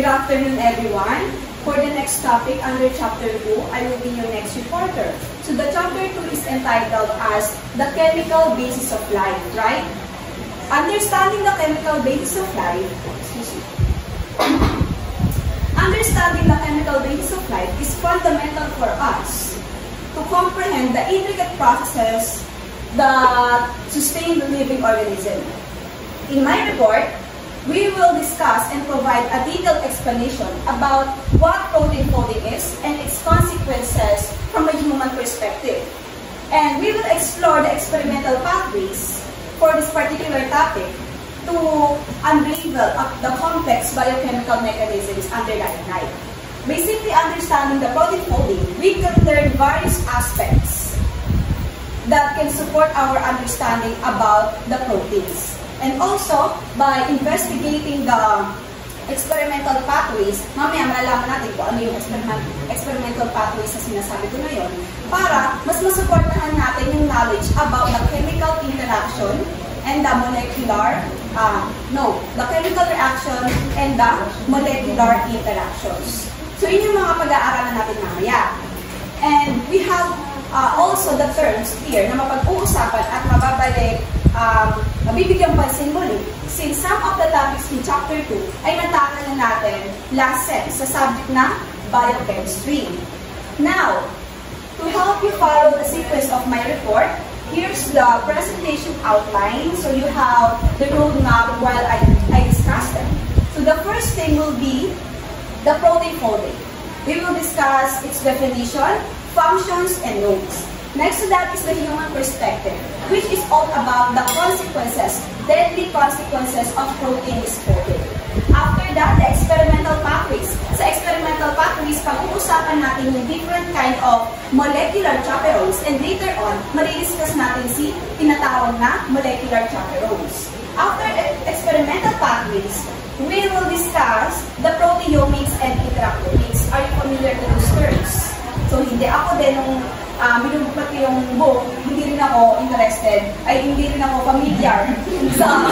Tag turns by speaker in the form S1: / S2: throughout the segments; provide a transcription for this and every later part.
S1: Good afternoon, everyone. For the next topic under Chapter 2, I will be your next reporter. So the Chapter 2 is entitled as The Chemical Basis of Life, right? Understanding the chemical basis of life, Understanding the chemical basis of life is fundamental for us to comprehend the intricate processes that sustain the living organism. In my report, we will discuss and provide a detailed explanation about what protein folding is and its consequences from a human perspective. And we will explore the experimental pathways for this particular topic to unravel the complex biochemical mechanisms underlying life. Basically, understanding the protein folding, we can learn various aspects that can support our understanding about the proteins. And also, by investigating the experimental pathways, mamaya malalaman natin kung ano yung experimental pathways na sinasabi ko ngayon, para mas masuportahan natin yung knowledge about the chemical interaction and the molecular, the chemical reaction and the molecular interactions. So, yun yung mga pag-aaralan natin mamaya. And we have also the terms here na mapag-uusapan at mababalik, mabibigyan pansin muli, since some of the topics in Chapter 2 ay natakal na natin last set sa subject na biochemistry. Now, to help you follow the sequence of my report, here's the presentation outline. So you have the roadmap while I discuss them. So the first thing will be the protein folding. We will discuss its definition, functions, and notes. Next to that is the human perspective, which is all about the consequences, deadly consequences of protein misfolding. After that, the experimental pathways. Sa experimental pathways, pag-uusapan natin yung different kind of molecular chaperones, and later on, maridiscuss natin si tinatawag na molecular chaperones. After experimental pathways, we will discuss the proteomics and interactomics. Are you familiar with those terms? So, hindi ako din nung binubuklat ko yung book, hindi rin ako interested, ay hindi rin ako familiar sa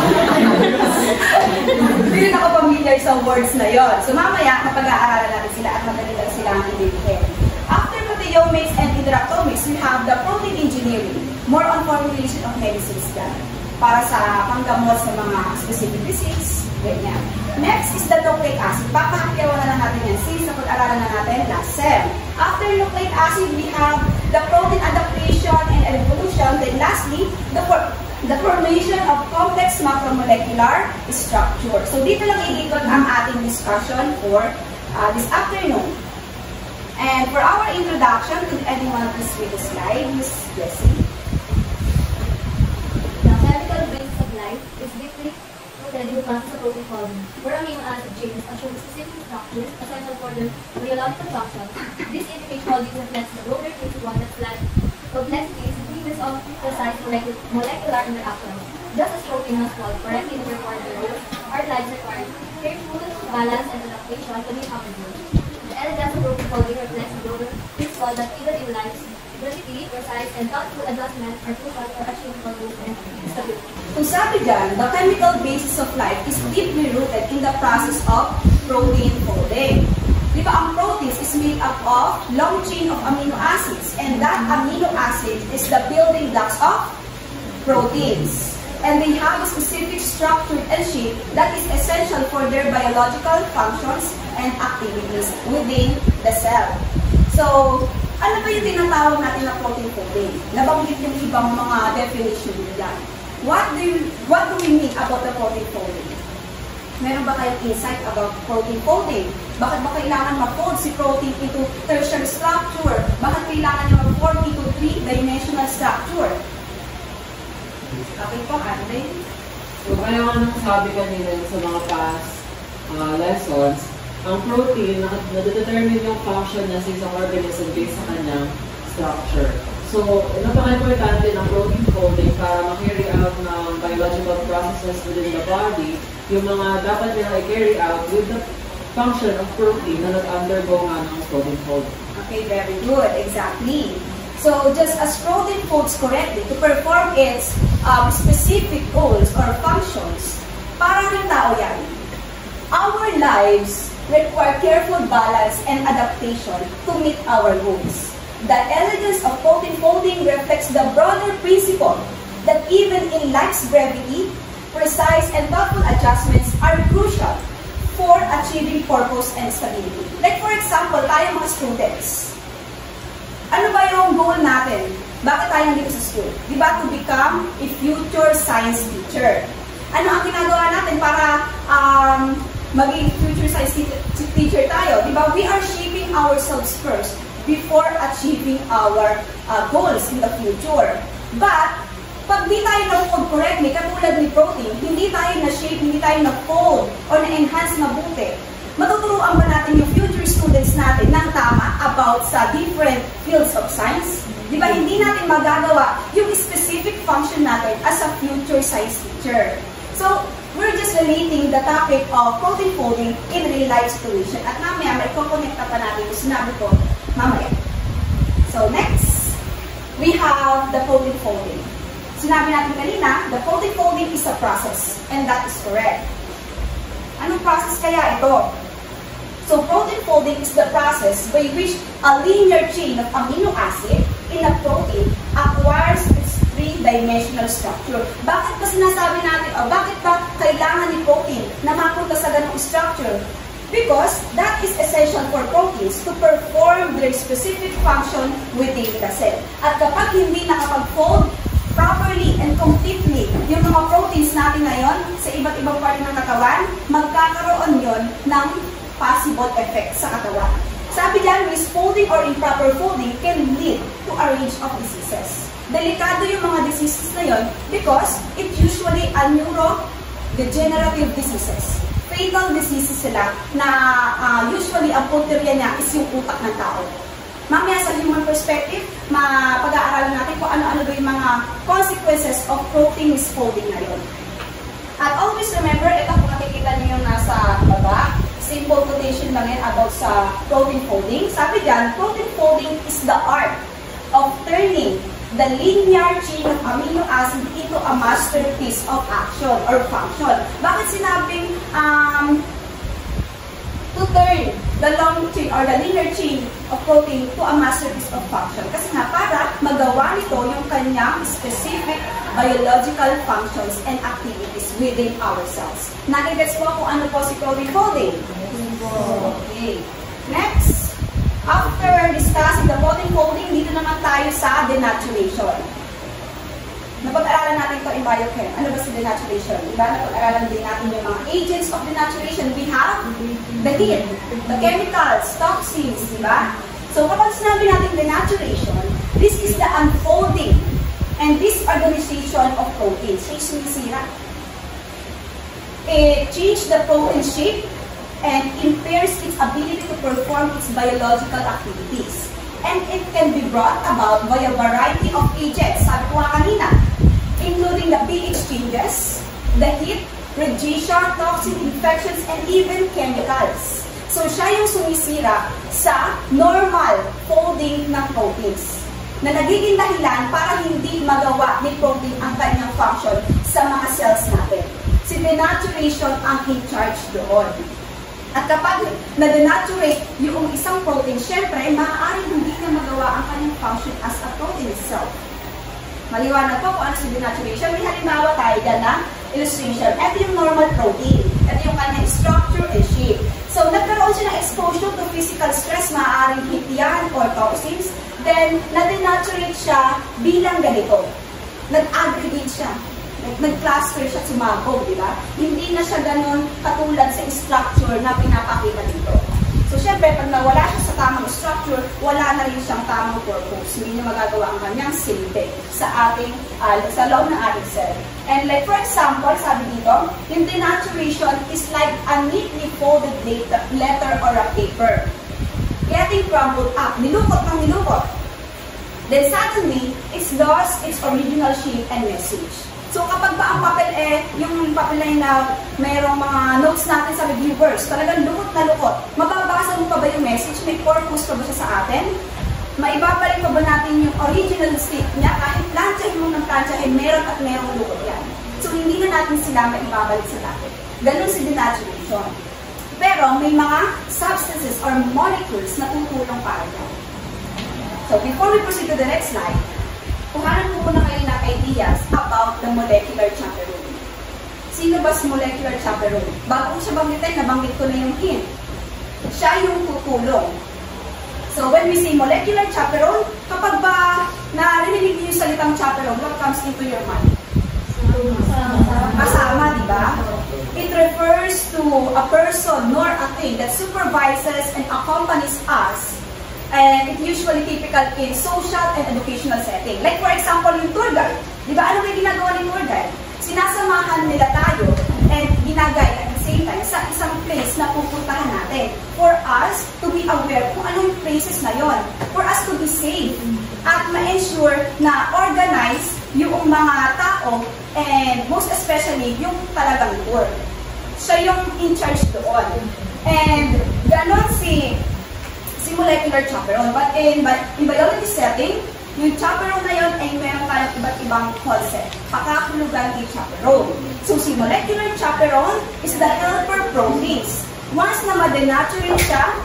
S1: hindi rin ako familiar sa words na yon. So, mamaya, napag-aaralan natin sila at madali lang sila ang ibigay. After proteomics and interactomics, we have the protein engineering, more on formulation of medicines yan, para sa panggamot sa mga specific disease, ganyan. Next is the nucleic acid. Papahakyawan na lang natin yan since na pag-aralan na natin last sem. After nucleic acid, we have the protein adaptation and evolution. Then lastly, the formation of complex macromolecular structure. So dito lang iikot ang ating discussion for this afternoon. And for our introduction, could anyone please read the slide? Ms. Jessie.
S2: The chemical basis of life is deeply rooted in the process of protein folding, where amino acid chains assure specific structures essential for their biological function. This intricate folding reflects the broader complexity is the basis of precise molecular interactions. Just as protein must fold correctly to perform their roles, our lives require careful balance and adaptation to be accomplished. The elegance of protein folding reflects the broader principle that even in life's vertically, precise, and thoughtful adjustments are crucial for achieving control and stability.
S1: Kung sabi dyan, the chemical basis of life is deeply rooted in the process of protein folding. Di ba, ang proteins is made up of long chain of amino acids, and that amino acid is the building blocks of proteins. And they have a specific structure and shape that is essential for their biological functions and activities within the cell. So, ano ba yung tinatawag natin na protein folding? Nabanggit yung ibang mga definition nila. What do we mean about the protein folding? Meron ba kayong insight about protein folding? Bakit ba kailangan ma-fold si protein into tertiary structure? Bakit kailangan niya ma-form into three-dimensional structure? Okay po, Andre?
S3: So, kaya nga sabi kanina sa mga past lessons, ang protein, nade-determine yung function niya sa isang organism based sa kanyang structure. So, napaka-importante ng protein folding para ma-carry out ng biological processes within the body, yung mga dapat nila i-carry out with the function of protein na nag-undergo nga ng protein folding.
S1: Okay, very good. Exactly. So, just as protein folds correctly to perform its specific goals or functions, parang ng tao yan. Our lives require careful balance and adaptation to meet our goals. The elegance of protein folding reflects the broader principle that even in life's brevity, precise and thoughtful adjustments are crucial for achieving purpose and stability. Like for example, tayo mga students. Ano ba yung goal natin? Bakit tayo nandito sa school? Di ba? To become a future science teacher. Ano ang ginagawa natin para maging future science teacher tayo? Di ba? We are shaping ourselves first before achieving our goals in the future. But, pag di tayo na-fold correctly, katulad ni protein, hindi tayo na-shape, hindi tayo na-fold or na-enhance mabuti, matuturuan ba natin yung future students natin ng tama about sa different fields of science? Di ba, hindi natin magagawa yung specific function natin as a future science teacher. So, we're just relating the topic of protein folding in real life situation. At mamaya, may connect pa natin yung sinabi ko mamaya. So, next, we have the protein folding. Sinabi natin kanina, the protein folding is a process, and that is correct. Anong process kaya ito? So, protein folding is the process by which a linear chain of amino acid in a protein acquires its three-dimensional structure. Bakit ba sinasabi natin, bakit ba kailangan ni protein na mapunta sa ganong structure? Because that is essential for proteins to perform their specific function within the cell. At kapag hindi nakapag-fold properly and completely yung mga proteins natin ngayon sa iba't ibang parte ng katawan, magkakaroon yon ng possible effect sa katawan. Sabi diyan, misfolding or improper folding can lead to a range of diseases. Delikado yung mga diseases na yon because it usually are neurodegenerative diseases. Fatal diseases sila na usually ang punteriya niya is yung utak ng tao. Mamaya sa human perspective, pag-aaralan natin kung ano-ano ba yung mga consequences of protein misfolding na yun. At always remember, ito kung nakikita niyo yung nasa baba, simple quotation lang yan about sa protein folding. Sabi dyan, protein folding is the art of turning the linear chain of amino acid into a masterpiece of action or function. Bakit sinabing to turn the long chain or the linear chain of protein to a masterpiece of function? Kasi nga, para magawa nito yung kanyang specific biological functions and activities within our cells. Nakigets mo kung ano po si protein folding? Okay. Next, after discussing the protein folding, dito naman tayo sa denaturation. Napag-aralan natin ito in biochem. Ano ba si denaturation? Diba? Napag-aralan din natin yung mga agents of denaturation. We have the heat, the chemicals, toxins, diba? So, kapag sinabi natin denaturation, this is the unfolding and disorganization of proteins. Yung sumisira. It changes the protein shape and impairs its ability to perform its biological activities. And it can be brought about by a variety of agents, sabi ko nga kanina, including the pH changes, the heat, radiation, toxin, infections, and even chemicals. So, siya yung sumisira sa normal folding ng proteins na nagiging dahilan para hindi magawa ni protein ang kanyang function sa mga cells natin. Si denaturation ang in charge doon. At kapag na-denaturate yung isang protein, syempre, maaaring hindi na magawa ang kanyang function as a protein itself. Maliwanag po kung ano si denaturation. May halimbawa tayo dyan na illustration. Ito yung normal protein. Ito yung kanyang structure and shape. So, nagkaroon siya ng exposure to physical stress, maaaring heat yan or toxins. Then, na-denaturate siya bilang ganito. Nag-aggregate siya. Nag-cluster siya, sumabog, di ba? Hindi na siya ganun katulad sa structure na pinapakita dito. So, syempre, pag nawala siya sa tamang structure, wala na rin siyang tamang purpose. Hindi niya magagawa ang kanyang silbi sa ating, sa loob ng ating cell. And like, for example, sabi dito, yung denaturation is like a neatly folded letter or a paper. Getting crumbled up, nilukot ng nilukot. Then suddenly, it lost its original shape and message. So, kapag ba ang papel yung papel na mayroong mga notes natin sa reviewers, talagang lukot na lukot. Mababasa mo pa ba yung message? May purpose pa ba siya sa atin? Maibabalik pa ba natin yung original state niya? Kahit planchahin mo ng planchahin, meron at merong lukot yan. So, hindi na natin sila maibabalik sa dati. Ganun si denaturation. Pero, Pero may mga substances or molecules na tutulong para dyan. So before we proceed to the next slide, kuhanan po muna kayo ng ideas about the molecular chaperone. Sino ba si molecular chaperone? Bago ko siya banggitin, nabanggit ko na yung hint. Siya yung tutulong. So when we say molecular chaperone, kapag ba narinig niyo yung salitang chaperone, what comes into your mind? Kasama, di ba? It refers to a person nor a thing that supervises and accompanies us. And it usually typical in social and educational setting. Like for example, yung tour guide. Di ba ano may ginagawa ng tour guide? Sinasamahan nila tayo and ginagay at the same time sa isang place na pupuntahan natin for us to be aware kung anong places na yon, for us to be safe at ma-ensure na organize yung mga tao and most especially yung talagang tour. Siya yung in charge doon. And ganon si molecular chaperone. But in biology setting, yung chaperone na yun ay meron tayong iba't ibang concept. Pakakulugan ni chaperone. So si molecular chaperone is the helper proteins. Once na ma-denaturate siya,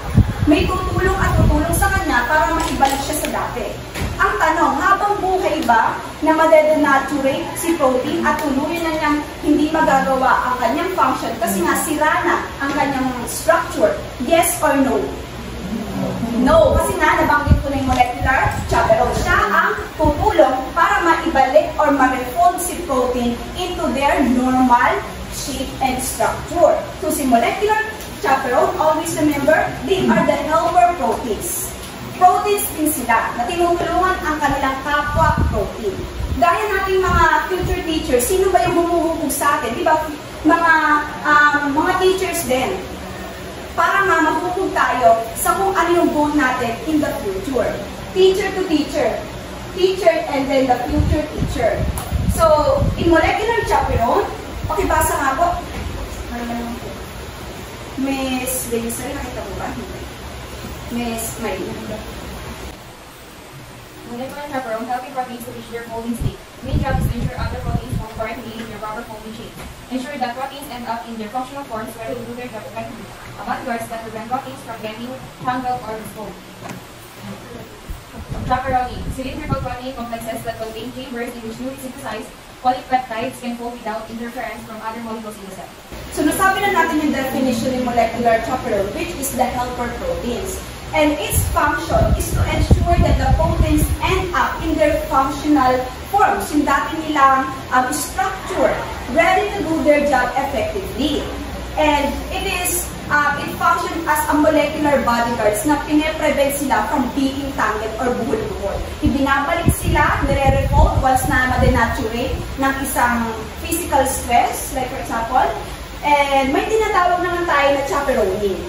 S1: may tutulong at tutulong sa kanya para maibalik siya sa dati. Ang tanong, habang buhay ba na ma-denaturate si protein at tuluyan na niyang hindi magagawa ang kanyang function kasi nga sira na ang kanyang structure? Yes or no? No, kasi nga nabanggit ko na yung molecular chaperone. Siya ang tutulong para maibalik or ma-refold si protein into their normal shape and structure. So si molecular chaperone, always remember, they are the helper proteins. Proteins din sila na tinutulungan ang kanilang kapwa protein. Gaya nating mga future teachers, sino ba yung bumuhugog sa atin? Di ba? Mga teachers din. Para nga mahugog tayo sa kung ano yung goal natin in the future. Teacher to teacher. Teacher and then the future teacher. So, in molecular chaperone, pakibasa nga po. Miss Laser, nakita mo ba? Miss May.
S2: Molecular chaperone helping proteins to reach their folding state. Main job is to ensure other proteins form correctly in their proper folding chain. Ensure that proteins end up in their functional forms where they do their job effectively. Avant-gardes that prevent proteins from getting tangled or misfolded. Chaperone. Cylindrical protein complexes that contain chambers in which newly synthesized polypeptides can fold without interference from other molecules in the cell.
S1: So nasabi na natin yung definition ng molecular chaperone, which is the helper proteins. And its function is to ensure that the proteins end up in their functional forms, yung dati nilang structure, ready to do their job effectively. And it functions as a molecular bodyguards na pine-prevent sila from being tangled or buhol-buhol. Ibinabalik sila, nire-refold once na ma-denaturate ng isang physical stress, like for example, and may tinatawag naman tayo na chaperoning.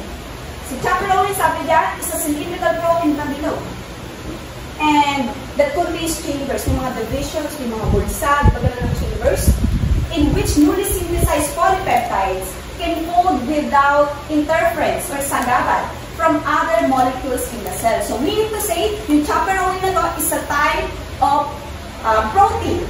S1: Si chaperone, sabi dyan, is a cylindrical protein na below. And that contains chambers, yung mga divisions, yung mga bulsa, pagkala ng chambers, in which newly synthesized polypeptides can fold without interference or sagabal from other molecules in the cell. So meaning to say, yung chaperone na to is a type of protein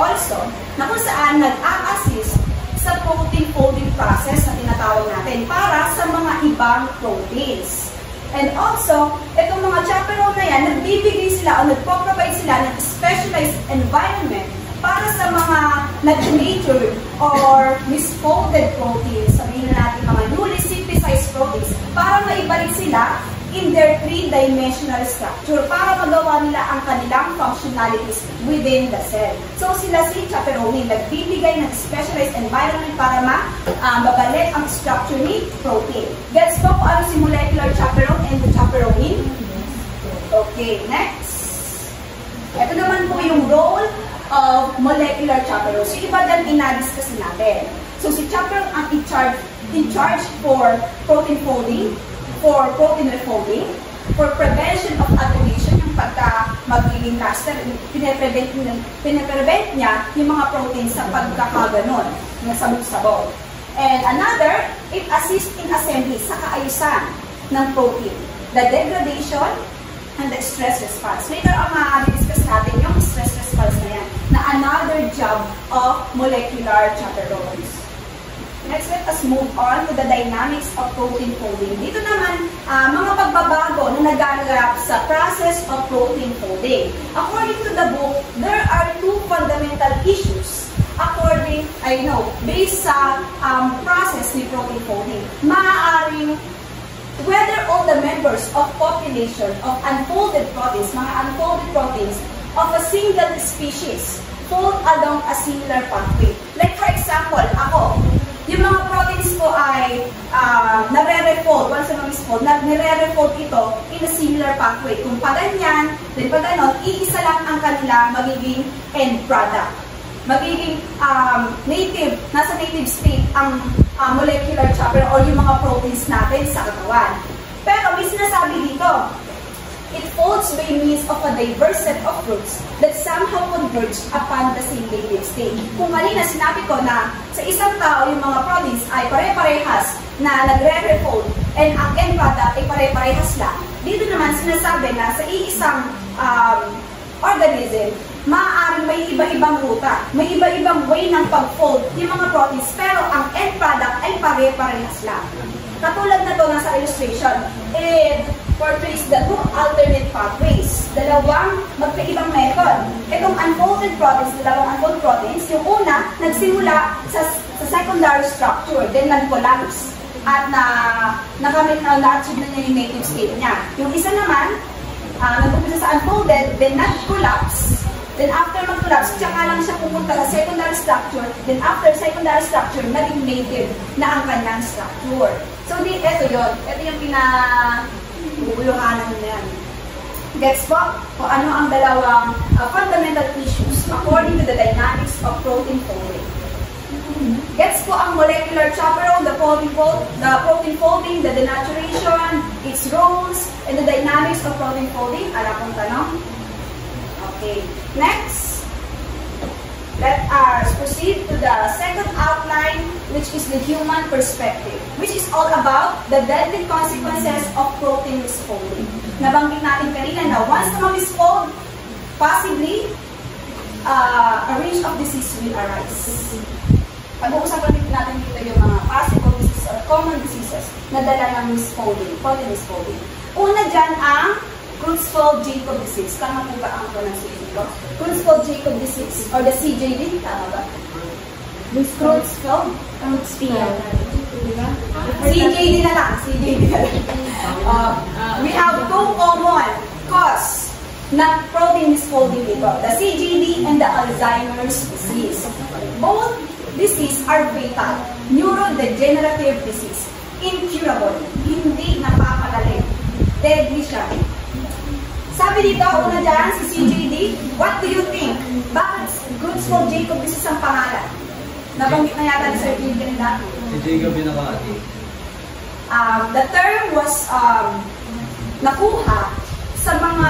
S1: also, na kung saan nag-a-assist sa protein folding process na tinatawag natin para sa mga ibang proteins. And also, itong mga chaperone na yan, nagbibigay sila o nagpo-provide sila ng specialized environment para sa mga nag-denatured or misfolded proteins, sabihin na natin mga newly synthesized proteins, para maibalik sila in their three-dimensional structure para magawa nila ang kanilang functionalities within the cell. So sila si chaperone, nagbibigay ng specialized environment para mabalik ang structure ni protein. Gets po kung ano si molecular chaperone and the chaperone? Okay, next. Ito naman po yung role of molecular chaperone. So iba dyan inadiscuss natin. So si chaperone ang in charge for protein folding, for protein refolding, for prevention of aggregation, yung pagka magiging cluster, pinaprevent niya yung mga proteins sa pagkakaganon, ng sabog-sabog. And another, it assists in assembly, sa kaayusan ng protein, the degradation, and the stress response. Later on, ma-discuss natin yung stress response na yan, na another job of molecular chaperones. Next, let us move on to the dynamics of protein folding. Dito naman, mga pagbabago na nagaganap sa process of protein folding. According to the book, there are two fundamental issues based sa process ni protein folding. Maaaring whether all the members of population of unfolded proteins, mga unfolded proteins of a single species fold along a similar pathway. Like for example, ako, yung mga proteins ko ay nare-refold, once na misfold, nare-refold ito in a similar pathway. Kung pa ganyan, then pa ganon, iisa lang ang kanila magiging end product. Magiging nasa native state ang molecular chapter or yung mga proteins natin sa katawan. Pero may sinasabi dito, it folds by means of a diverse set of roots that somehow converge upon the same native state. Kung kanina sinabi ko na sa isang tao yung mga proteins ay pare-parehas na nagre-refold and ang end product ay pare-parehas lang, dito naman sinasabi na sa iisang organism, maaaring may iba-ibang ruta, may iba-ibang way ng pag-fold yung mga proteins, pero ang end product ay pare-parehas lang. Katulad na to nasa illustration, it portrays the two alternate pathways. Dalawang magkaibang method. Itong unfolded proteins, dalawang unfolded proteins, yung una, nagsimula sa secondary structure, then nag-collapse. At na-achieve na niya yung native state niya. Yung isa naman, nag-umpisa sa unfolded, then nag-collapse. Then after mag-collapse, tsaka lang siya pumunta sa secondary structure. Then after secondary structure, naging native na ang kanyang structure. So, ito yun. Ito yung pinag-uulunganan na yan. Gets po? Kung ano ang dalawang fundamental issues according to the dynamics of protein folding. Gets po ang molecular chaperone, the protein folding, the denaturation, its roles, and the dynamics of protein folding. Alam kong tanong? Okay. Next, let us proceed to the second outline, which is the human perspective, which is all about the deadly consequences of protein misfolding. Nabanggit natin kanina na once na ma-misfold, possibly, a range of disease will arise. Pag-uusapan natin dito yung mga possible diseases or common diseases na dala ng misfolding, protein misfolding. Una dyan ang Creutzfeldt-Jakob disease. Tama po ba ang pronunciation ko? Creutzfeldt-Jakob disease or the CJD. Tama ba? Creutzfeldt? CJD na lang. CJD na lang. We have two common cause ng protein misfolding dito. The CJD and the Alzheimer's disease. Both disease are fatal. Neurodegenerative disease. Incurable. Hindi napapagaling. Deadly siya. Sabi dito, una dyan, si CJD, what do you think? Bakit Creutzfeldt-Jakob disease ang pangalan? Nabanggit na yata ni Sir Jim kanina.
S4: Si Jacob yung nakaati.
S1: The term was nakuha sa mga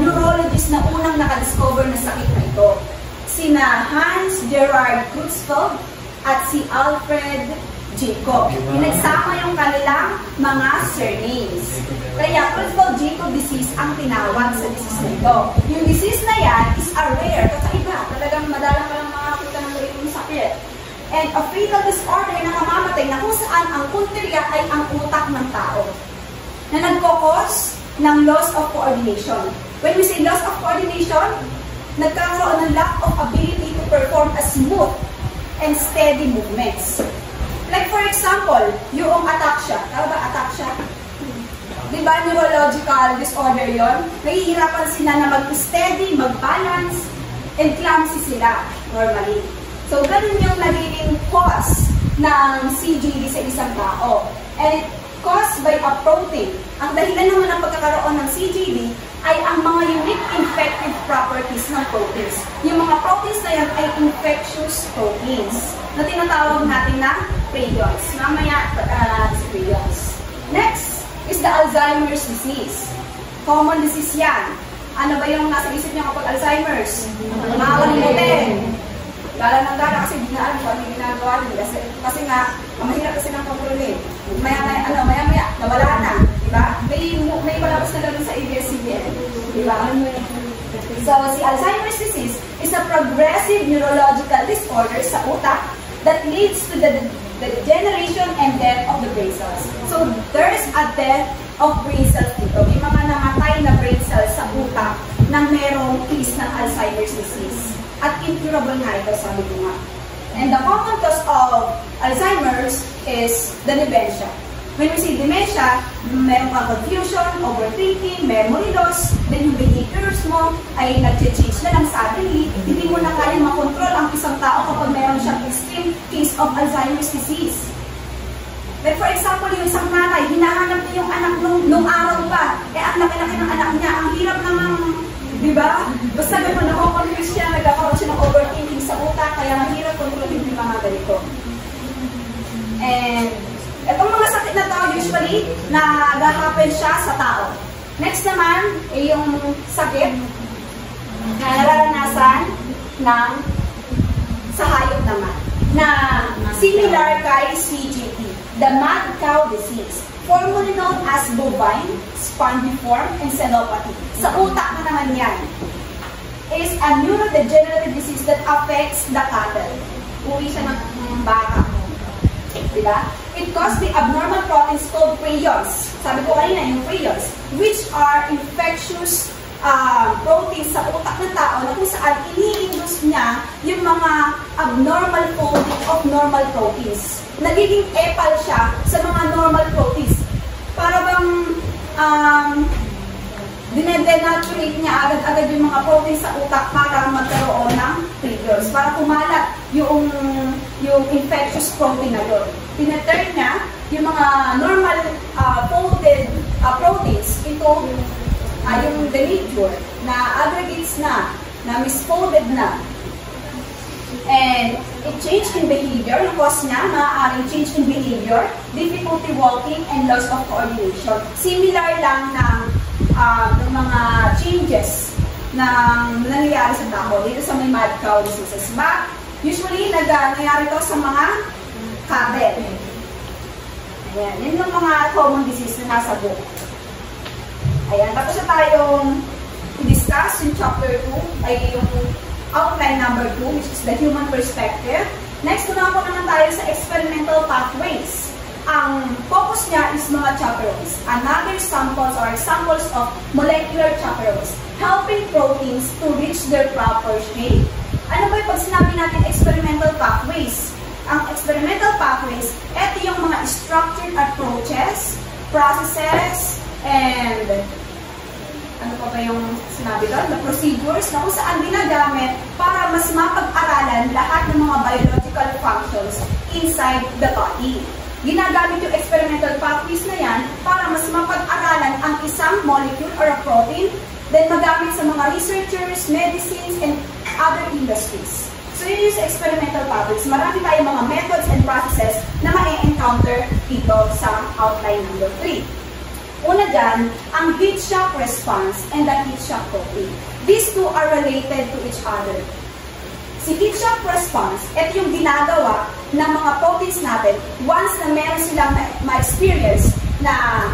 S1: neurologists na unang nakadiscover na sakit na ito. Sina Hans Gerard Creutzfeldt at si Alfred Jacob. Pinagsama yung kanilang mga surnames. Kaya Creutzfeldt-Jakob disease ang tinawag sa disease na ito. Yung disease na yan is a rare, kakaiba. Talagang madalang ka lang makakita ng ganitong sakit. And a fatal disorder na namamatay na kung saan ang punteriya ay ang utak ng tao. Na nagkokos ng loss of coordination. When we say loss of coordination, nagkakaroon ng lack of ability to perform a smooth and steady movements. Like for example, yung ataxia. Tawag ba ataxia? Diba neurological disorder yon? Nahihirapan sila na mag-steady, mag-balance, and clumsy sila normally. So, ganun yung nagiging cause ng CJD sa isang tao. And it caused by a protein. Ang dahilan naman ng pagkakaroon ng CJD ay ang mga unique infective properties ng proteins. Yung mga proteins na yan ay infectious proteins na tinatawag natin na prions. Mamaya, si prions. Next is the Alzheimer's disease. Common disease yan. Ano ba yung nasa isip niyo kapag Alzheimer's? Makakalimutin. Lala ng gala kasi hindi na alam kung ano yung ginagawa nila. Kasi nga, mahirap kasi ng kontrolin. Maya-maya, nawala na. Diba? May palabas na lang sa ABS-CBN. Diba? So, si Alzheimer's disease is a progressive neurological disorder sa utak that leads to the the degeneration and death of the brain cells. So, there's a death of brain cells dito. May mga namatay na brain cells sa utak na merong case ng Alzheimer's disease. At incurable nga ito, sabi ko nga. And the common cause of Alzheimer's is the dementia. When we say dementia, meron ka confusion, overthinking, memory loss, then yung behaviors mo ay nag-change na lang suddenly. Hindi mo na kaya makontrol ang isang tao kapag meron siyang extreme case of Alzheimer's disease. Like for example, yung isang nanay, hinahanap niya yung anak nung araw pa. Ang laki-laki ng anak niya, ang hirap namang, di ba? Basta gano'n, nako-confuse siya, nagkakaroon siya ng overthinking sa utak, kaya mahirap kontrolin yung mga ganito. And itong mga sakit na to, usually, nag-happen siya sa tao. Next naman, yung sakit na nararanasan ng sa hayop naman, na similar kay CGD, the mad cow disease, formerly known as bovine, spongiform encephalopathy. Sa utak na naman yan, is a neurodegenerative disease that affects the cattle. Uwi siya ng baka. Diba? It causes the abnormal proteins called prions. Sabi ko kanina, yung prions, which are infectious proteins sa utak ng tao na kung saan ini-induce niya yung mga abnormal folding of normal proteins. Nagiging epal siya sa mga normal proteins. Para bang dinedenaturate niya agad-agad yung mga proteins sa utak para magkaroon ng triggers. Para kumalat yung infectious protein na yun. Tineturn niya yung mga normal folded proteins into yung denature na aggregates na misfolded na. And it changed in behavior. Yung cause niya, maaaring change in behavior, difficulty walking, and loss of coordination. Similar lang ng mga changes na nangyayari sa tao dito sa may mad cow diseases. But usually, nangyayari to sa mga cattle. Ayan. Yun yung mga common disease na nasa book. Ayan. Tapos na tayong i-discuss yung chapter 2, ay yung outline number 2, which is the human perspective. Next, naman tayo sa experimental pathways. Ang focus niya is mga chaperones. Another samples or examples of molecular chaperones, helping proteins to reach their proper shape. Ano ba yung pag sinabi natin experimental pathways? Ang experimental pathways, ito yung mga structured approaches, processes, and ano pa ba yung sinabi doon? The procedures na kung saan ginagamit para mas mapag-aralan lahat ng mga biological functions inside the body. Ginagamit yung experimental pathways na yan para mas mapag-aralan ang isang molecule or a protein, then magamit sa mga researchers, medicines, and other industries. So yun yung experimental pathways. Marami tayong mga methods and processes na ma-encounter dito sa outline number 3. Una dyan, ang heat shock response and the heat shock protein. These two are related to each other. Si heat shock response, ito yung ginagawa ng mga proteins natin once na meron silang ma-experience na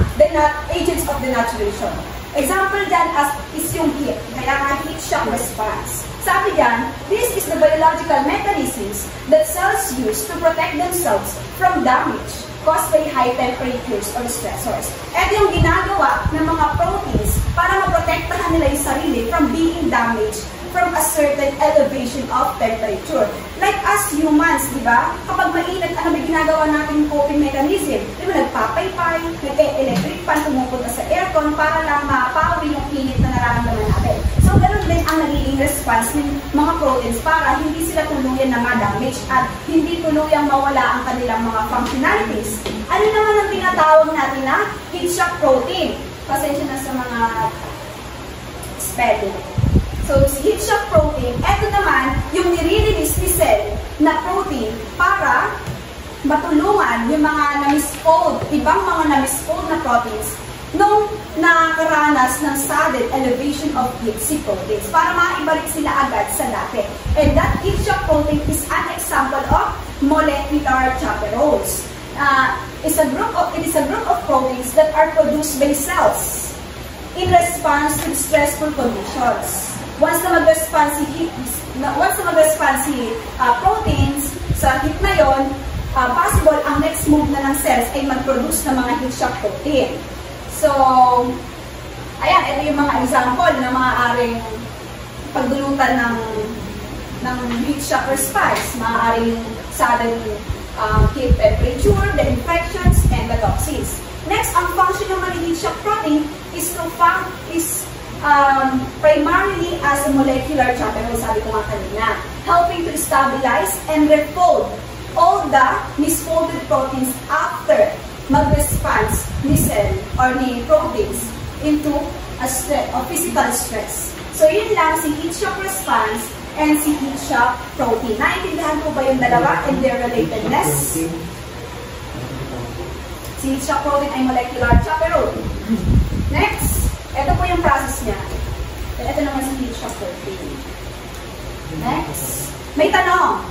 S1: agents of denaturation. Example dyan is yung heat, kaya nga heat shock response. Sabi dyan, this is the biological mechanisms that cells use to protect themselves from damage caused by high temperatures or stressors. Ito yung ginagawa ng mga proteins para maprotektahan nila yung sarili from being damaged from a certain elevation of temperature. Like us humans, di ba? Kapag mainit, ano ba ginagawa natin coping mechanism? Di ba, nagpapaypay, nag-electric fan, pumupunta sa aircon para lang mapawi yung init na nararamdaman natin. So, ganun din ang nagiging response ng mga proteins para hindi sila tuluyan na ma-damage at hindi tuluyang mawala ang kanilang mga functionalities. Ano naman ang tinatawag natin na heat shock protein? Pasensya na sa mga spelling. So, si heat shock protein, ito naman yung nire-release ni cell na protein para matulungan yung mga na-misfold, ibang mga na-misfold na proteins nung nakaranas ng sudden elevation of heat si proteins para maibalik sila agad sa dati. And that heat shock protein is an example of molecular chaperones. It is a group of proteins that are produced by cells in response to stressful conditions. Once na mag-response si proteins sa heat na yon, possible ang next move na ng cells ay mag-produce ng mga heat shock protein. So, ayan, ito yung mga example na maaaring pagdulutan ng heat shock response. Maaaring sudden heat temperature, the infections, and the toxins. Next, ang function ng mga heat shock protein is primarily as a molecular chaperone, sabi ko nga kanina, helping to stabilize and refold all the misfolded proteins after mag-response ni cell or ni proteins into a physical stress. So, yun lang si heat shock response and si heat shock protein. Naintindihan po ba yung dalawa and their relatedness? Si heat shock protein ay molecular chaperone. Next, ito po yung process niya. Ito naman si heat shock protein. Next, may tanong.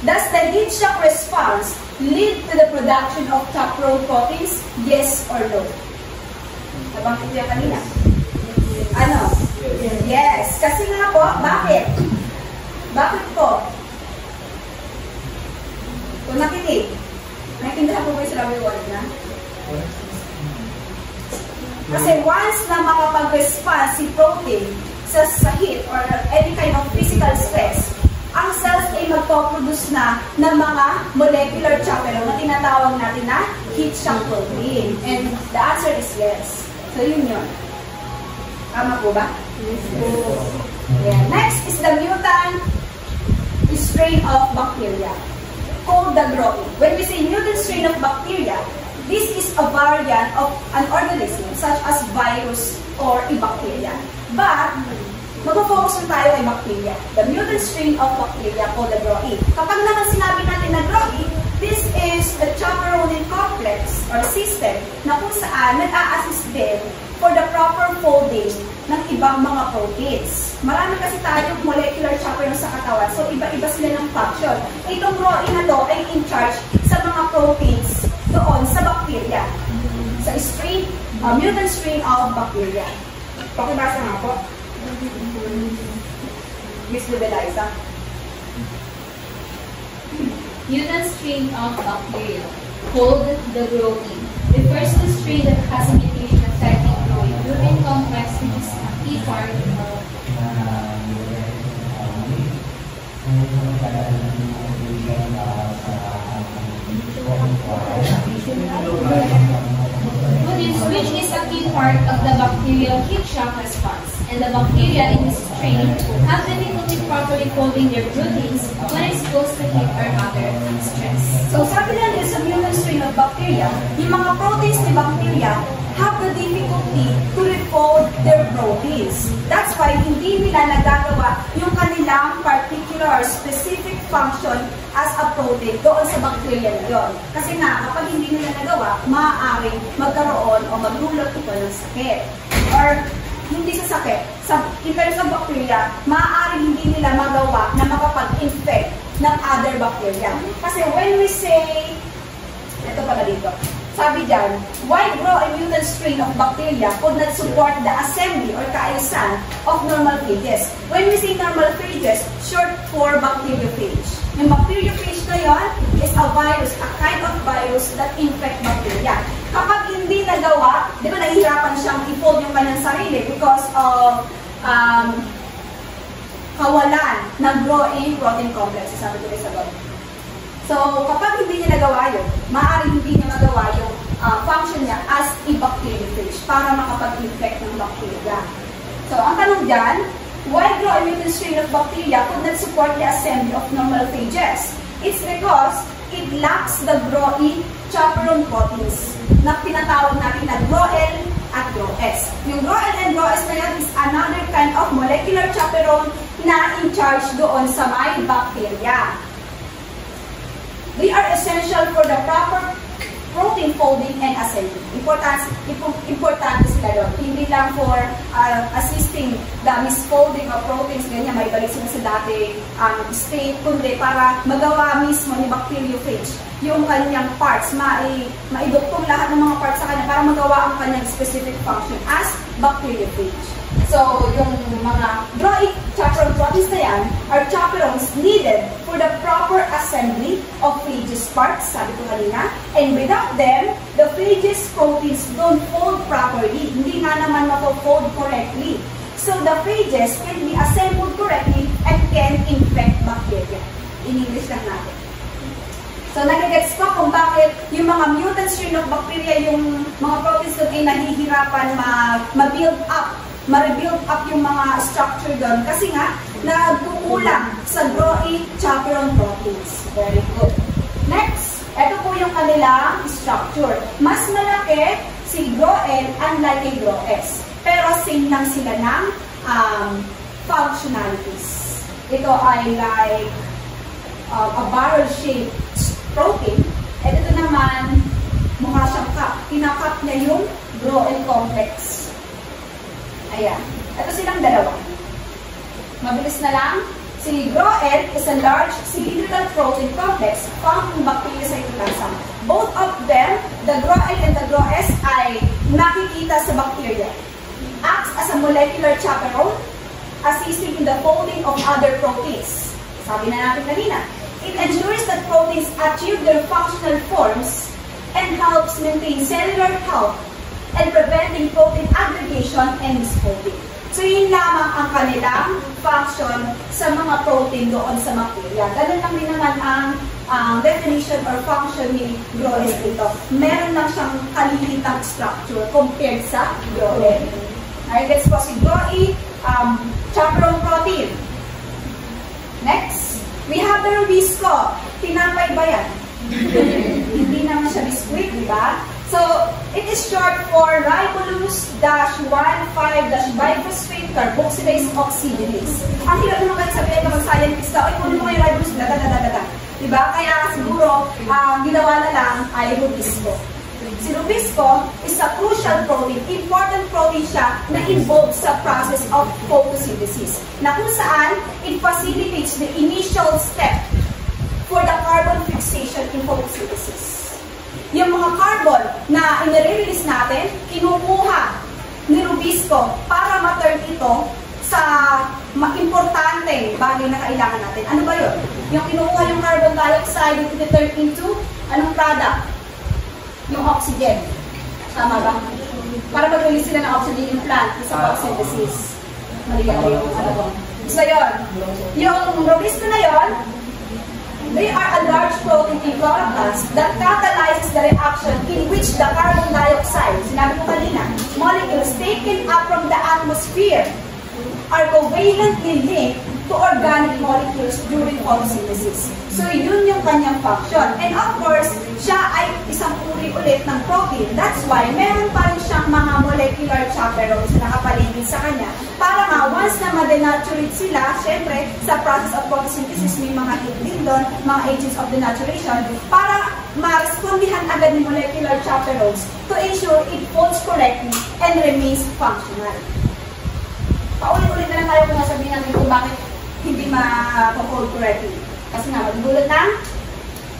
S1: Does the heat shock response lead to the production of chaperone proteins? Yes or no? Nabanggit ko yan kanina. Ano? Yes. Kasi nga po, bakit? Bakit po? Kung nakinig, nakikindahan po ba yung sinabi ko na? Kasi once na makapag-response si protein sa heat or any kind of physical stress, ang cells ay magpo-produce na ng mga molecular chaperone na tinatawag natin na heat shock protein. And the answer is yes. So yun yun. Tama po ba? Yes. Yeah. Next is the mutant strain of bacteria called the Gro'i. When we say mutant strain of bacteria, this is a variant of an organism such as virus or a bacteria. But mag-focus tayo kay bacteria. The mutant strain of bacteria called the Gro'i. Kapag naman sinabi natin na Gro'i, this is a chaperoning complex or system na kung saan nag-a-assist din for the proper folding ng ibang mga proteins. Marami kasi tayong molecular chaperone sa katawan, so iba-iba sila ng function. Itong Gro'i na to ay in charge sa mga proteins doon sa bacteria. Sa mutant strain of bacteria. Pakibasa nga po. Miss Lubeliza.
S2: Mutant strain of bacteria, called the Gro'i, refers to a strain that has a mutation affecting gluten complex, which is a key part of which is a key part of the bacterial heat shock response. And the bacteria in this strain have difficulty properly folding their proteins when exposed to heat or other stress.
S1: So sabi lang sa mutant strain of bacteria, yung mga proteins ni bacteria have the difficulty to refold their proteins. That's why hindi nila nagagawa yung kanilang particular or specific function as a protein doon sa bacteria na yun. Kasi nga, kapag hindi nila nagawa, maaaring magkaroon o maglulot ito ng sakit. Or hindi sa sakit, in terms of bacteria, maaaring hindi nila magawa na makapag-infect ng other bacteria. Kasi when we say, ito pala dito, sabi dyan, why grow a mutant strain of bacteria could not support the assembly or kaayusan of normal phages. When we say normal phages, short for bacteriophage. Yung bacteriophage na yun is a virus, a kind of virus that infect bacteria. Kapag hindi nagawa, di ba nahihirapan siyang i-fold yung kanyang sarili because of kawalan ng Gro'i protein complex, sabi ko rin sa loob. So, kapag hindi niya nagawa yun, maaaring hindi niya magawa yung function niya as a bacteriophage para makapag-infect ng bacteria. So, ang tanong dyan, why grow a mutant strain of bacteria could not support the assembly of normal phages? It's because it lacks the Gro'i chaperone proteins na tinatawag natin na GROEL at GROS. Yung GROEL and GROS na yan is another kind of molecular chaperone na in charge doon sa may bacteria. They are essential for the proper protein folding and assembly. Importante sila doon. Hindi lang for assisting the misfolding of proteins, ganyan, may balik sila sa dati state, kundi para magawa mismo ni bacteriophage yung kanyang parts, maiduktong lahat ng mga parts sa kanya para magawa ang kanyang specific function as bacteriophage. So, yung mga Gro'i chaperone proteins na yan are chaperones needed for the proper assembly of phages parts, sabi ko kanina. And without them, the phages proteins don't fold properly. Hindi nga naman mapo-fold correctly. So the phages can be assembled correctly and can infect bacteria. In English lang natin. So nagigets ko kung bakit yung mga mutant strain of bacteria, yung mga proteins doon ay nahihirapan ma-build up, ma-rebuild up yung mga structure doon. Kasi nga, nagkukulang sa GRO-A chaperone proteins. Very good. Next, ito po yung kanilang structure. Mas malaki si GRO-L unlike kay GRO-S. Pero same lang sila ng functionalities. Ito ay like a barrel-shaped protein. At ito naman, mukha siyang cup. Kinakap niya yung GRO-L complex. Ayan. Ito silang dalawa. Mabilis na lang. Si GRO-L is a large cylindrical protein complex found in bacteria cytoplasm. Both of them, the GRO-L and the GRO-S, ay nakikita sa bacteria. Acts as a molecular chaperone, assisting in the folding of other proteins. Sabi na natin kanina. It ensures that proteins achieve their functional forms and helps maintain cellular health and preventing protein aggregation and misfolding. So, yun lamang ang kanilang function sa mga protein doon sa bacteria. Ganun lang din naman ang definition or function ni GRO-S dito. Meron lang siyang kalilitang structure compared sa GRO-L. Gets po si GRO-A, chaperone protein. Next, we have the Rubisco. Tinapay ba yan? Hindi naman siya biscuit, di ba? So, it is short for ribulose-1,5-biphosphate carboxylase oxidase. Ang hirap naman kayo sabihin kapag scientist ka, ay kunin mo yung ribulose, diba? Kaya siguro, ginawa na lang ay Rubisco. Si Rubisco is a crucial protein, important protein siya na involved sa process of photosynthesis, na kung saan it facilitates the initial step for the carbon fixation in photosynthesis. Yung mga carbon na inire-release natin, kinukuha ni Rubisco para ma-turn ito sa importanteng bagay na kailangan natin. Ano ba yun? Yung kinukuha yung carbon dioxide, it turn into anong product? Yung oxygen. Tama ba? Para mag-release sila ng oxygen yung plant sa photosynthesis. Mali-mali yung ano. So yun. Yung Rubisco na yun, they are a large protein in chloroplasts that catalyzes the reaction in which the carbon dioxide, sinabi ko kanina, molecules taken up from the atmosphere are covalently linked to organic molecules during photosynthesis. So, yun yung kanyang function. And of course, siya ay isang uri ulit ng protein. That's why, meron pa rin siyang mga molecular chaperones na nakapaligid sa kanya. Para nga, once na ma-denaturate sila, syempre, sa process of photosynthesis, may mga hit din doon, mga agents of denaturation, para ma-respondihan agad ni molecular chaperones to ensure it folds correctly and remains functional. Paulit-ulit na lang tayo kung sabihin natin kung bakit hindi ma-fold correctly. Kasi nga, magdulot ng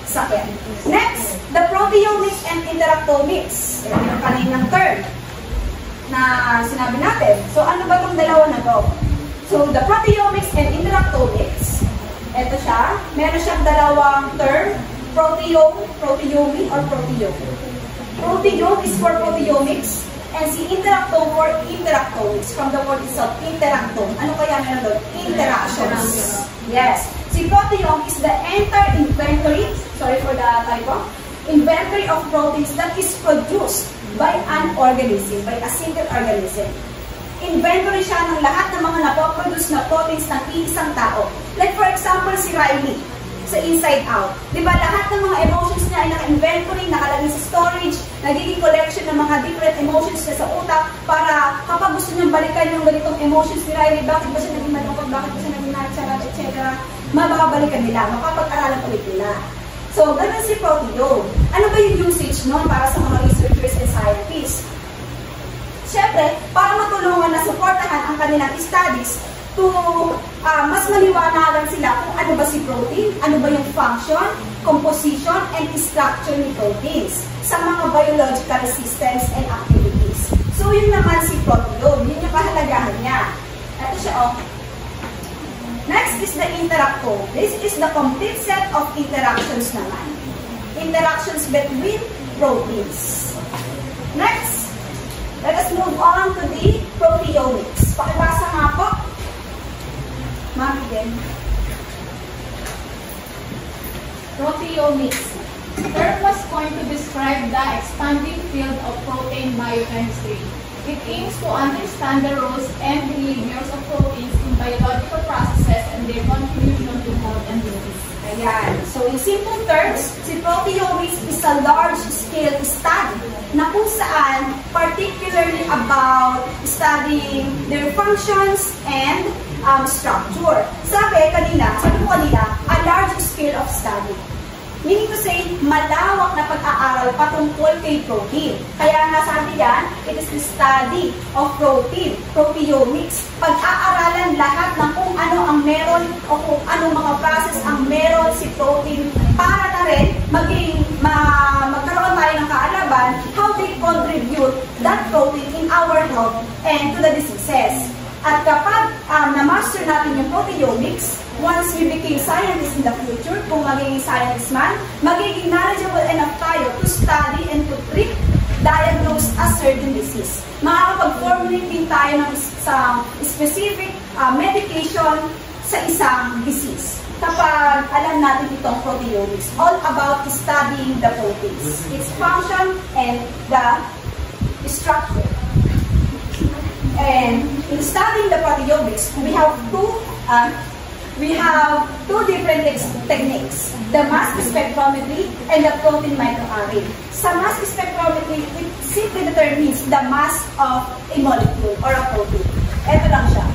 S1: sakit. Next, the proteomics and interactomics. Ito yung kaninang term na sinabi natin. So, ano ba itong dalawa na to? So, the proteomics and interactomics, ito siya. Meron siyang dalawang term, proteome, proteomic, or proteome. Proteome is for proteomics, and si interactome for interactomics. From the word itself, interactome. Ano kaya meron doon? Interactions. Yes. Si proteome is the entire inventory, sorry for the typo, inventory of proteins that is produced by an organism, by a single organism. Inventory siya ng lahat ng mga napoproduce na proteins ng isang tao. Like for example, si Riley, sa Inside Out. Diba, lahat ng mga emotions niya ay naka-inventory, nakalagay sa storage, nagiging collection ng mga different emotions niya sa utak para kapag gusto niyang balikan yung ganitong emotions ni Riley, bakit ba siya naging malungkot, bakit ba siya naging natsarat, etc. Mababalikan nila, makapag-aralan ulit nila. So, ganun si proteome. Ano ba yung usage nun para sa mga researchers and scientists? Siyempre, para matulungan na supportahan ang kanilang studies to mas maliwanagan sila kung ano ba si protein, ano ba yung function, composition, and structure ni proteins sa mga biological systems and activities. So, yun naman si proteome. Yun yung kahalagahan niya. Ito siya, oh. Next is the interactome. This is the complete set of interactions naman. Interactions between proteins. Next, let us move on to the proteomics. Pakibasa nga po. Ma'am, again.
S4: Proteomics. The term was coined to describe the expanding field of protein biochemistry. It aims to understand the roles and behaviors of proteins in biological processes and their contribution to health and disease.
S1: Ayan. So, in simple terms, si proteomics is a large-scale study na kung saan particularly about studying their functions and structure. Sabi ko kanina, a large scale of study. Meaning to say, malawak na pag-aaral patungkol kay protein. Kaya nga sabi yan, it is the study of protein, proteomics. Pag-aaralan lahat ng kung ano ang meron o kung anong mga process ang meron si protein para na rin magkaroon tayo ng kaalaman how they contribute that protein in our health and to the diseases. At kapag na-master natin yung proteomics, once we became scientists in the future, kung magiging scientist man, magiging knowledgeable enough tayo to study and to treat, diagnose a certain disease. Makakapag-formulate din tayo ng isang specific medication sa isang disease. Kapag alam natin itong proteomics, all about studying the proteins, its function and the structure. And in studying the proteomics, we have two different techniques, the mass spectrometry and the protein microarray. Sa mass spectrometry, it simply determines the mass of a molecule or a protein. Ito lang siya.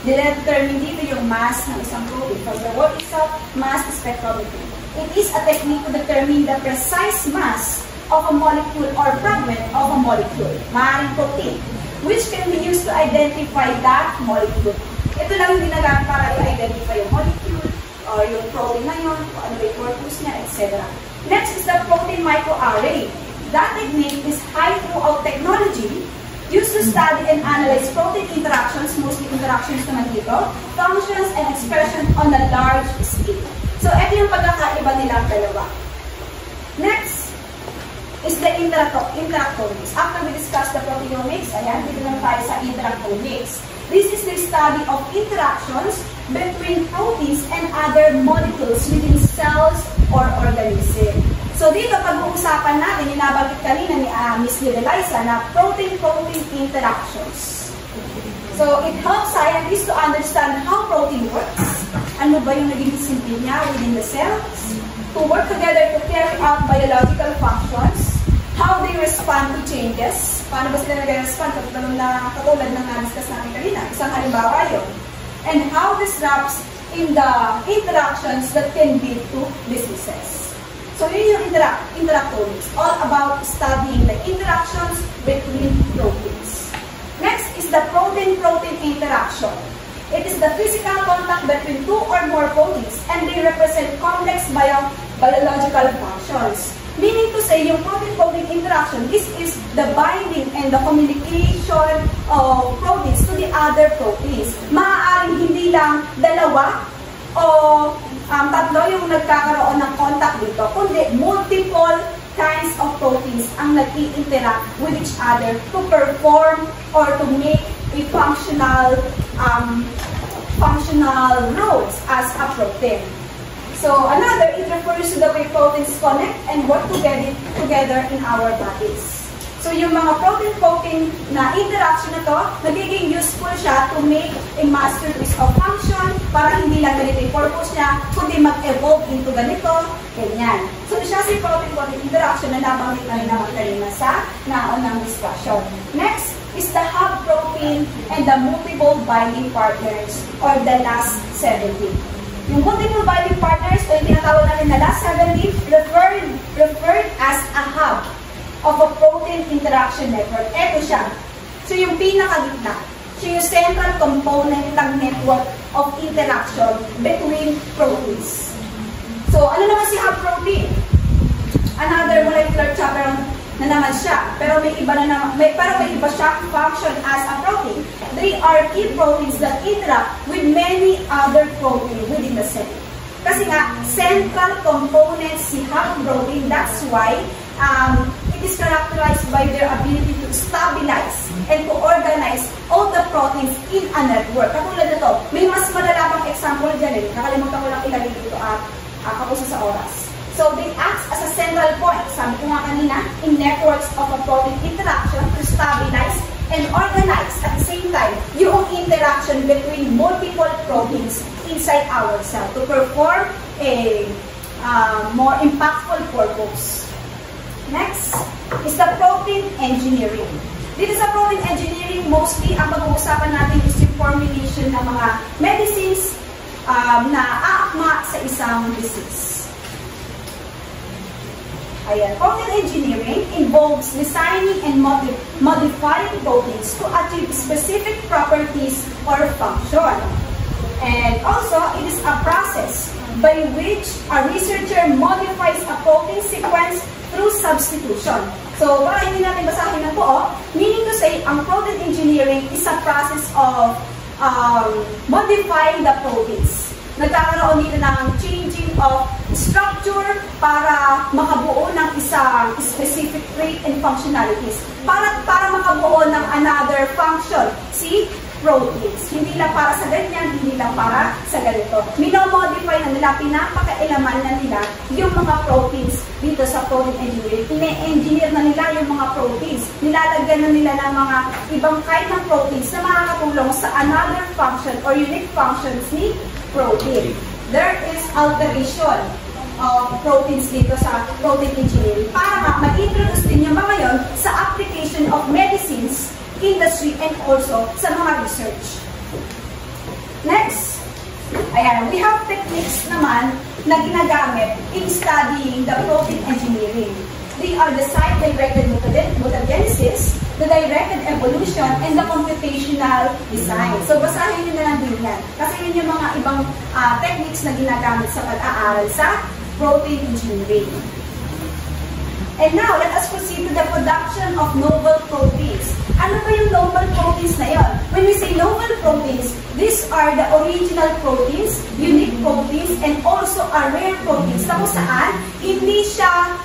S1: Determine dito yung mass ng isang protein. From the word itself, mass spectrometry. It is a technique to determine the precise mass of a molecule or fragment of a molecule, maaaring protein, which can be used to identify that molecule. Ito lang yung ginagamit para i-identify yung molecule or yung protein na yun, kung ano yung purpose niya, etc. Next is the protein microarray. That technique is high throughput technology used to study and analyze protein interactions, mostly interactions naman dito, functions and expression on a large scale. So, ito yung pagkakaiba nilang dalawa. Next is the interactomics. After we discuss the proteomics, ayan, dito lang tayo sa interactomics. This is the study of interactions between proteins and other molecules within cells or organism. So dito, pag-uusapan natin, yung nabanggit kanina ni Miss Liza na protein-protein interactions. So it helps scientists to understand how protein works. Ano ba yung naging simple niya within the cells? To work together to carry out biological functions, how they respond to changes, paano ba sila nag-respond katulad ng na-discuss natin kanina, isang halimbawa yun, and how disrupts in the interactions that can lead to diseases. So yun yung interactomics, all about studying the interactions between proteins. Next is the protein-protein interaction. It is the physical contact between two or more proteins and they represent complex biological functions. Meaning to say, yung protein-protein interaction, this is the binding and the communication of proteins to the other proteins. Maaaring hindi lang dalawa o tatlo yung nagkakaroon ng contact dito, kundi multiple kinds of proteins ang nag-i-interact with each other to perform or to make a functional roles as a protein. So another, it refers to the way proteins connect and work together in our bodies. So yung mga protein-protein na interaction na to, nagiging useful siya to make a masterpiece of function para hindi lang ganito yung purpose niya, kundi mag-evolve into ganito, ganyan. So siya si protein-protein interaction na nabanggit na rin naman kanina sa naunang discussion. Next is the hub protein and the multiple binding partners or the last 17. Yung multiple binding partners o yung tinatawag natin na last 17 referred as a hub of a protein interaction network. Ito siya. So yung pinakagitna, siya yung central component ng network of interaction between proteins. So ano naman si hub protein? Another molecular chapter na naman siya. Pero may iba na naman, pero may iba siyang function as a protein. They are key proteins that interact with many other proteins within the cell. Kasi nga, central components si hog protein. That's why it is characterized by their ability to stabilize and to organize all the proteins in a network. Katulad nito, may mas malalabang example dyan eh. Nakalimutan ko lang ilagay dito at kapuso sa oras. So, they act as a central point, sabi ko nga kanina, in networks of a protein interaction to stabilize and organize at the same time yung interaction between multiple proteins inside our cell to perform a more impactful purpose. Next is the protein engineering. Dito sa protein engineering, mostly ang pag-uusapan natin is yung formulation ng mga medicines na aakma sa isang disease. Ayan. Protein engineering involves designing and modifying proteins to achieve specific properties or function. And also, it is a process by which a researcher modifies a protein sequence through substitution. So, para hindi natin basahin ng buo, meaning to say, ang protein engineering is a process of modifying the proteins. Nagkakaroon dito ng changing of structure para makabuo ng isang specific trait and functionalities. Para makabuo ng another function. See? Proteins. Hindi lang para sa ganyan, hindi lang para sa ganito. Minomodify na nila, pinapakailaman na nila yung mga proteins dito sa protein engineering. Ine-engineer na nila yung mga proteins. Nilalagyan na nila ng mga ibang kind ng proteins na makakatulong sa another function or unique functions ni protein. There is alteration of proteins dito sa protein engineering para mag-introduce din yung mga yon sa application of medicines, industry, and also sa mga research. Next, ayan, we have techniques naman na ginagamit in studying the protein engineering. They are the site-directed mutagenesis, the directed evolution, and the computational design. So, basahin nyo na lang din yan. Kasi yun yung mga ibang techniques na ginagamit sa pag-aaral sa protein engineering. And now, let us proceed to the production of novel proteins. Ano ba yung novel proteins na yun? When we say novel proteins, these are the original proteins, unique proteins, and also a rare proteins na kung saan hindi siya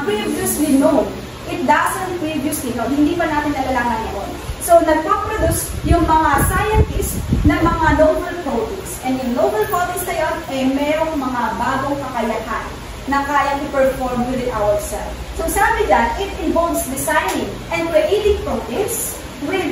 S1: previously known. It doesn't previously known. Hindi pa natin nalalaman yun. So, nagpaproduce yung mga scientists ng mga novel proteins. And yung novel proteins na yun, merong mga bagong kakayahan na kaya i-perform within our cell. So sabi dyan, it involves designing and creating proteins with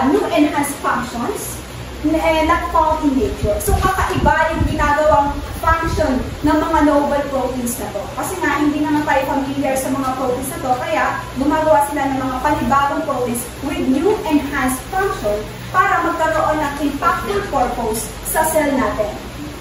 S1: new enhanced functions not found in nature. So kakaiba yung ginagawang function ng mga novel proteins na to. Kasi nga, hindi naman tayo familiar sa mga proteins na to, kaya gumagawa sila ng mga panibagong proteins with new enhanced function para magkaroon ng impactful purpose sa cell natin.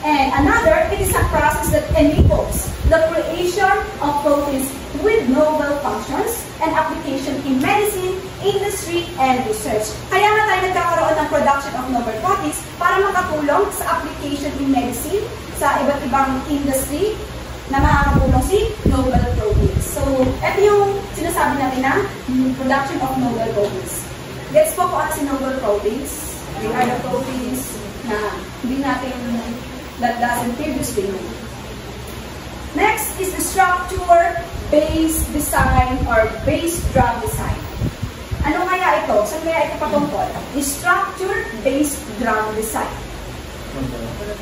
S1: And another, it is a process that enables the creation of proteins with novel functions and application in medicine, industry, and research. Kaya nga tayo nagkakaroon ng production of novel proteins para makatulong sa application in medicine, sa iba't ibang industry na makakatulong si novel proteins. So, ito yung sinasabi natin na production of novel proteins. Gets po ano si novel proteins? They are the proteins na hindi natin that doesn't previously know. Next is the structure-based design or based drug design. Ano kaya ito? Saan kaya ito patungkol? Is structure-based drug design.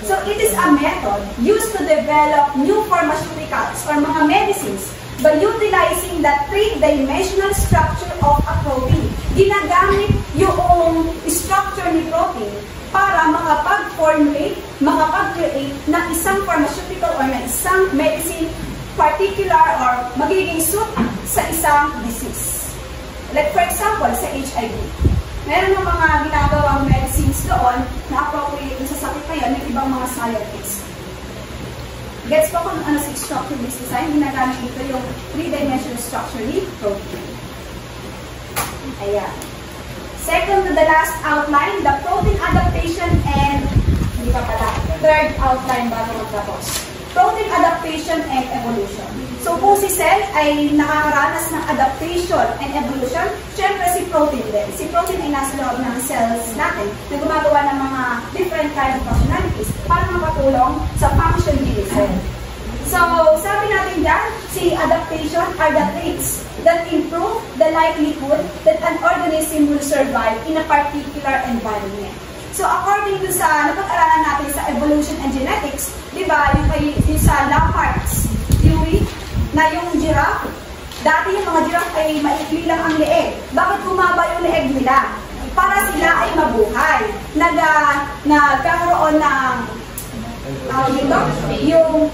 S1: So it is a method used to develop new pharmaceuticals or mga medicines by utilizing the three-dimensional structure of a protein. Ginagamit yung structure ni protein para makapag-formulate, makapag-create ng isang pharmaceutical or ng isang medicine particular or magiging suit sa isang disease. Like for example, sa HIV. Meron ng mga ginagawang medicines doon na appropriate sa sakit na yun ng ibang mga scientists. Gets po kung ano sa structure-based design, ginagamit ito yung three-dimensional structure ni protein. Ayan. Second to the last outline, the protein adaptation and, hindi pa pala, third outline bago magtapos. protein adaptation and evolution. So kung si cell ay nakakaranas ng adaptation and evolution, syempre si protein din. Si protein ay nasa loob ng cells natin na gumagawa ng mga different kind of functionalities para makatulong sa function ni cell. So, sabi natin dyan, si adaptation are the traits that improve the likelihood that an organism will survive in a particular environment. So, according to sa napag-aralan natin sa evolution and genetics, di ba, yung sa Lamarck's theory, na yung giraffe, dati yung mga giraffe ay maikli lang ang leeg. Bakit bumaba yung leeg nila? Para sila ay mabuhay. Nagkaroon ng yung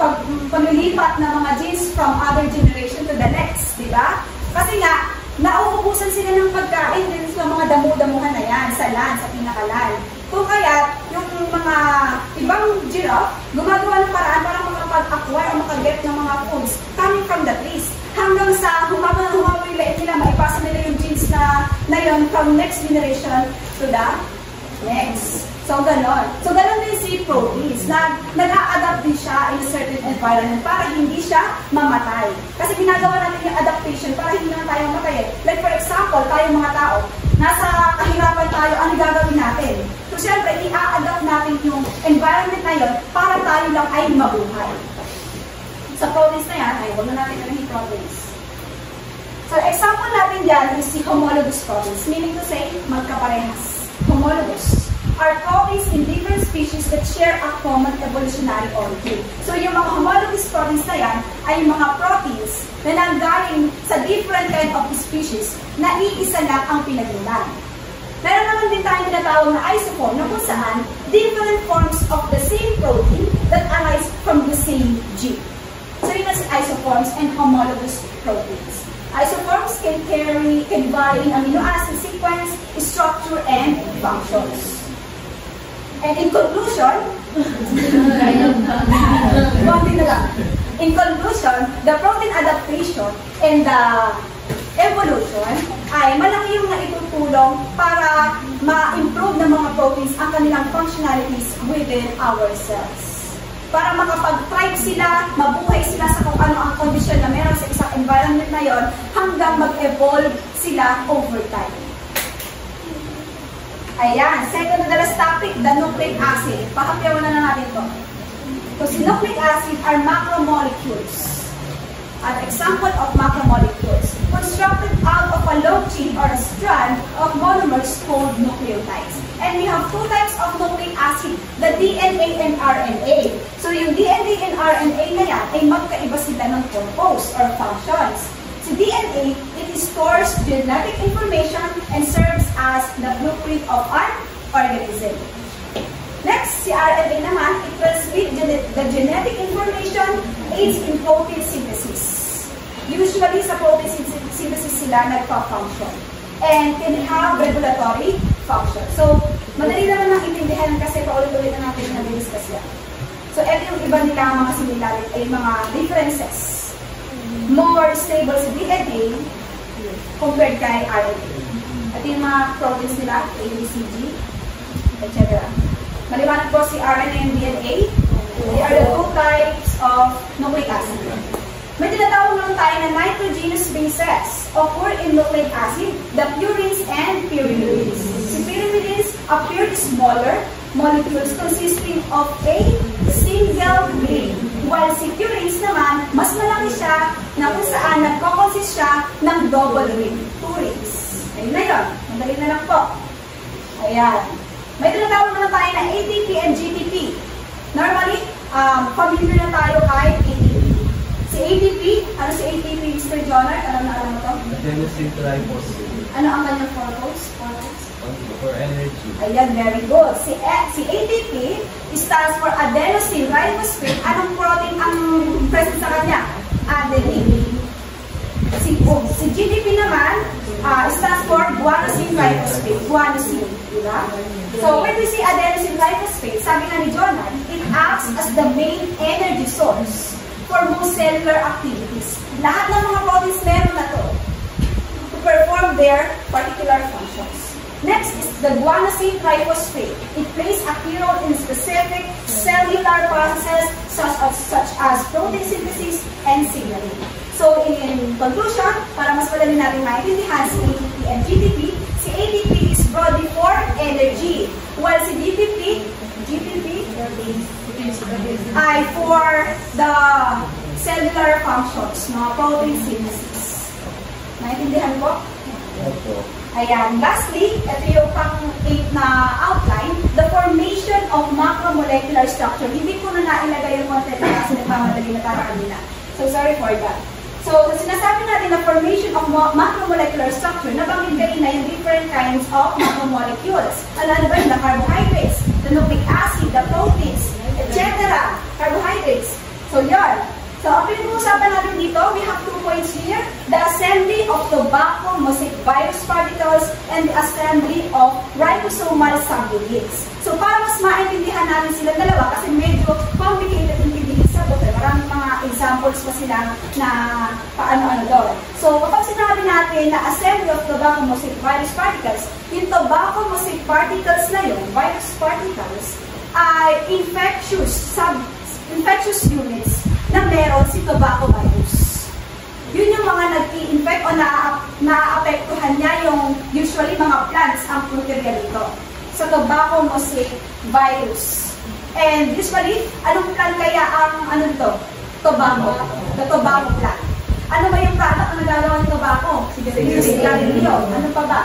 S1: paglilipat ng mga genes from other generation to the next, di ba? Kasi nga, nauubusan sila ng pagkain din sa mga damo-damuhan na yan, sa land, sa pinakalan. Kung kaya, yung mga ibang giraffe, gumagawa ng paraan para makapag-acquire o makaget ng mga foods coming from the trees. Hanggang sa humaba yung liit nila, maipasa nila yung genes na yun from next generation to the next. So, ganon. So, ganon din si proteins. Nag-a-adapt din siya in a certain environment para hindi siya mamatay. Kasi ginagawa natin yung adaptation para hindi naman tayo mamatay. Like for example, tayo mga tao, nasa kahirapan tayo, ano gagawin natin? So, syempre, i-a-adapt natin yung environment na yun para tayo lang ay mabuhay. Sa proteins na yan, ay huwag na natin yung proteins. So, example natin dyan is si homologous proteins, meaning to say, magkaparehas. Homologous are proteins in different species that share a common evolutionary origin. So, yung mga homologous proteins na yan ay yung mga proteins na nanggaling sa different kind of species na iisa lang ang pinagmulan. Meron naman din tayong tinatawag na isoform na kung saan different forms of the same protein that arise from the same gene. So, yun ang isoforms and homologous proteins. Isoforms can vary in amino acid sequence, structure, and functions. And in conclusion, the protein adaptation and the evolution ay malaki yung naitutulong para ma-improve ng mga proteins ang kanilang functionalities within our cells. Para makapag-thrive sila, mabuhay sila sa kung ano ang kondisyon na meron sa isang environment na yon hanggang mag-evolve sila over time. Ayan, second to the last topic, the nucleic acid. Pakapyawan na natin ito. So, si nucleic acid are macromolecules. An example of macromolecules, constructed out of a long chain or a strand of monomers called nucleotides. And we have two types of nucleic acid, the DNA and RNA. So, yung DNA and RNA na yan ay magkaiba sila ng purpose or functions. Si DNA, it stores genetic information and serves as the blueprint of our organism. Next, si RNA naman, it transmits the genetic information, aids in protein synthesis. Usually, sa protein synthesis sila nagpa-function. And can have regulatory function. So, madali naman ang intindihan kasi paulit-ulit na natin na-discuss yan. So, ito yung iba nila mga similarity, ay mga differences. More stable sa DNA compared kay RNA. At yung mga proteins nila, A, B, C, G, etc. Maliwanag po si RNA and DNA. They are the two types of nucleic acid. May tinatawag naman tayo na nitrogenous bases occur in nucleic acid, the purines and pyrimidines. Si pyrimidines appear smaller molecules consisting of a single ring, while si purines naman, mas malaki siya na kung saan nagkakonsist siya ng double ring, 2 rings. Ayun na yun. Madali na lang po. Ayan. May tinatawag naman tayo na ATP and GTP. Normally, familiar na tayo kay ATP. Si ATP, ano si ATP, Mr. Jonard? Alam mo to?
S5: Adenosine triphosphate.
S1: Ano ang kanyang purpose?
S5: For energy.
S1: Ayan, very good. Si ATP stands for adenosine triphosphate. Anong protein ang present sa kanya? Adenine. Si GTP naman stands for guanosine triphosphate. Guanosine. Diba? So, when we see adenosine triphosphate, sabi nga ni Jonah, it acts as the main energy source for most cellular activities. Lahat ng mga proteins meron na to to perform their particular functions. Next is the guanosine triphosphate. It plays a key role in specific cellular processes such as protein synthesis and signaling. So in conclusion, para mas madali natin maintindihan si ATP and GTP, si ATP is broadly for energy, while si GTP ay for the cellular functions, no? Protein synthesis. Maintindihan ko? Ayan. Lastly, ito yung pang-8 na outline, the formation of macromolecular structure. Hindi ko na nailagay yung content na kasi nagmamadali na tayo kanina. So, sorry for that. So, sinasabi natin na formation of macromolecular structure, nabanggit kanina yung different kinds of macromolecules. Ano ba yun? The carbohydrates, the nucleic acid, the proteins, etc. Carbohydrates. So, yun. So, ang pinag-uusapan natin dito, we have 2 points here. The assembly of tobacco mosaic virus particles and the assembly of ribosomal subunits. So, para mas maintindihan natin silang dalawa, kasi medyo complicated intindihin sa book. Maraming mga examples pa sila na paano-ano doon. So, kapag sinabi natin na assembly of tobacco mosaic virus particles, yung tobacco mosaic particles na yun, virus particles, ay infectious units na meron si tobacco virus. Yun yung mga nag-i-infect o na-apektuhan niya yung usually mga plants ang proteria dito. Sa tobacco mosaic virus. And usually, anong plant kaya ang ano dito? Tobacco. The tobacco plant. Ano ba yung product na nagagawa ng tobacco? Sigarilyo. Ano pa ba?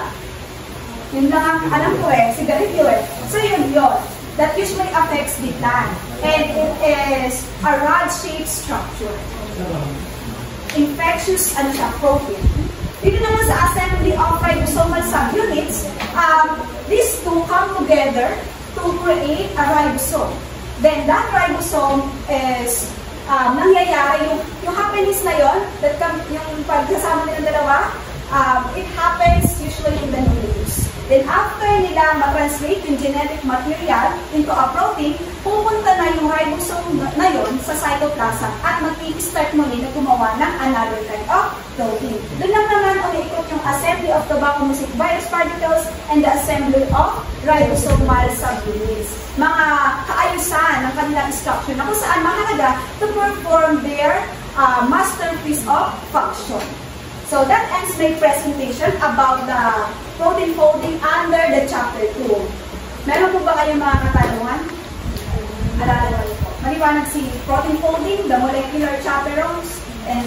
S1: Yun lang ang alam ko sigarilyo So yun. That usually affects the plant. And it is a rod-shaped structure. Infectious protein. Dito naman sa assembly of ribosomal subunits, these two come together to create a ribosome. Then that ribosome is nangyayari, yung happenings na yun, yung pagkasama nilang dalawa, it happens usually in the nucleus. Then after nila ma-translate yung genetic material into a protein, pupunta na yung ribosome na yun sa cytoplasm at mag-i-start muli na gumawa ng another kind of protein. Doon lang naman umiikot yung assembly of tobacco mosaic virus particles and the assembly of ribosomal subunits. Mga kaayusan ng kanilang structure na kung saan mahalaga to perform their masterpiece of function. So that ends my presentation about the protein folding under the chapter 2. Meron po ba kayong mga katanungan? Alala po. Maliwanag si protein folding, the molecular chaperones, and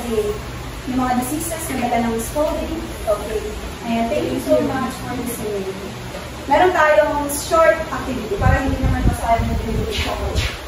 S1: yung mga diseases na dala ng folding. Okay. And thank you so much for listening. Meron tayong short activity para hindi naman masayang yung video.